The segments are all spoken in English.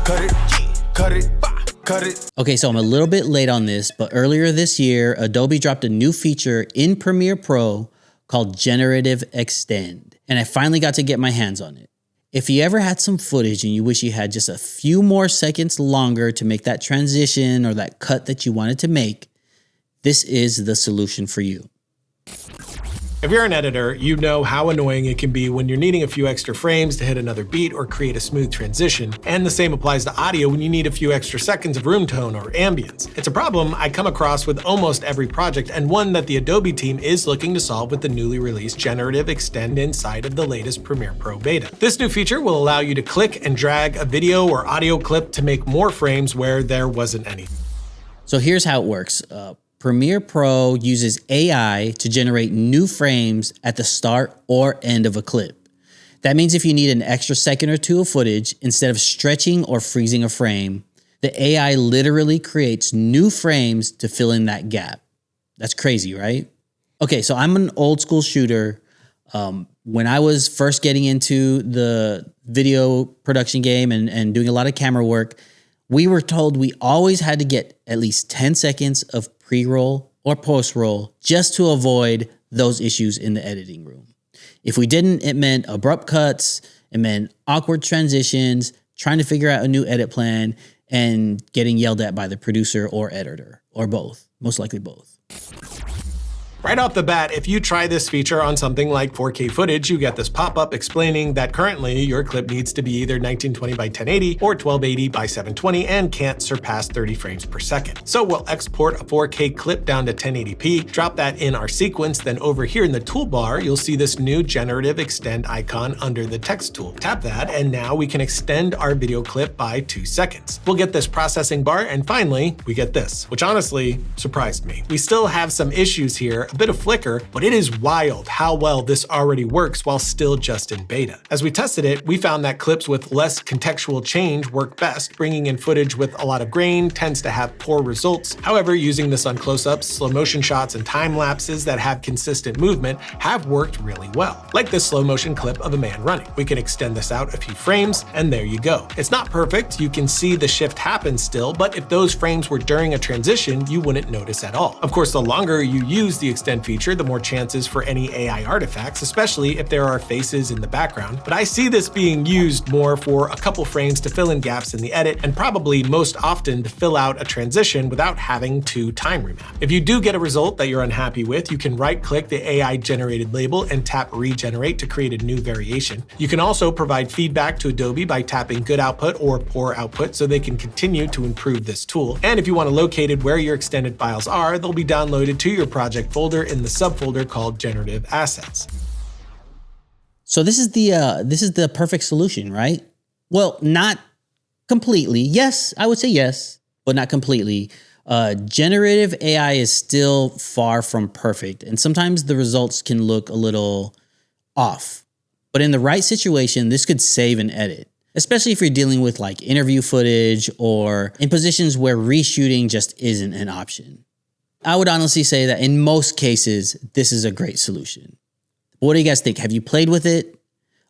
cut it, cut it, cut it. Okay, so I'm a little bit late on this, but earlier this year, Adobe dropped a new feature in Premiere Pro called Generative Extend, and I finally got to get my hands on it. If you ever had some footage and you wish you had just a few more seconds longer to make that transition or that cut that you wanted to make, this is the solution for you. If you're an editor, you know how annoying it can be when you're needing a few extra frames to hit another beat or create a smooth transition, and the same applies to audio when you need a few extra seconds of room tone or ambience. It's a problem I come across with almost every project, and one that the Adobe team is looking to solve with the newly released Generative Extend inside of the latest Premiere Pro beta. This new feature will allow you to click and drag a video or audio clip to make more frames where there wasn't any. So here's how it works. Premiere Pro uses AI to generate new frames at the start or end of a clip. That means if you need an extra second or two of footage, instead of stretching or freezing a frame, the AI literally creates new frames to fill in that gap. That's crazy, right? Okay, so I'm an old school shooter. When I was first getting into the video production game and doing a lot of camera work, we were told we always had to get at least 10 seconds of pre-roll or post-roll just to avoid those issues in the editing room. If we didn't, it meant abrupt cuts, it meant awkward transitions, trying to figure out a new edit plan, and getting yelled at by the producer or editor, or both, most likely both. Right off the bat, if you try this feature on something like 4K footage, you get this pop-up explaining that currently your clip needs to be either 1920 by 1080 or 1280 by 720 and can't surpass 30 frames per second. So we'll export a 4K clip down to 1080p, drop that in our sequence, then over here in the toolbar, you'll see this new Generative Extend icon under the text tool. Tap that, and now we can extend our video clip by 2 seconds. We'll get this processing bar, and finally, we get this, which honestly surprised me. We still have some issues here, a bit of flicker, but it is wild how well this already works while still just in beta. As we tested it, we found that clips with less contextual change work best. Bringing in footage with a lot of grain tends to have poor results. However, using this on close-ups, slow motion shots, and time lapses that have consistent movement have worked really well. Like this slow motion clip of a man running. We can extend this out a few frames, and there you go. It's not perfect, you can see the shift happen still, but if those frames were during a transition, you wouldn't notice at all. Of course, the longer you use the extend feature, the more chances for any AI artifacts, especially if there are faces in the background. But I see this being used more for a couple frames to fill in gaps in the edit, and probably most often to fill out a transition without having to time remap. If you do get a result that you're unhappy with, you can right-click the AI generated label and tap Regenerate to create a new variation. You can also provide feedback to Adobe by tapping Good Output or Poor Output so they can continue to improve this tool. And if you want to locate it where your extended files are, they'll be downloaded to your project folder in the subfolder called Generative Assets. So this is the perfect solution, right? Well, not completely. Yes, I would say yes, but not completely. Generative AI is still far from perfect, and sometimes the results can look a little off. But in the right situation, this could save an edit, especially if you're dealing with like interview footage or in positions where reshooting just isn't an option. I would honestly say that in most cases, this is a great solution. What do you guys think? Have you played with it?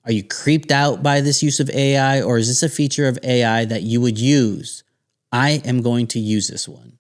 Are you creeped out by this use of AI, or is this a feature of AI that you would use? I am going to use this one.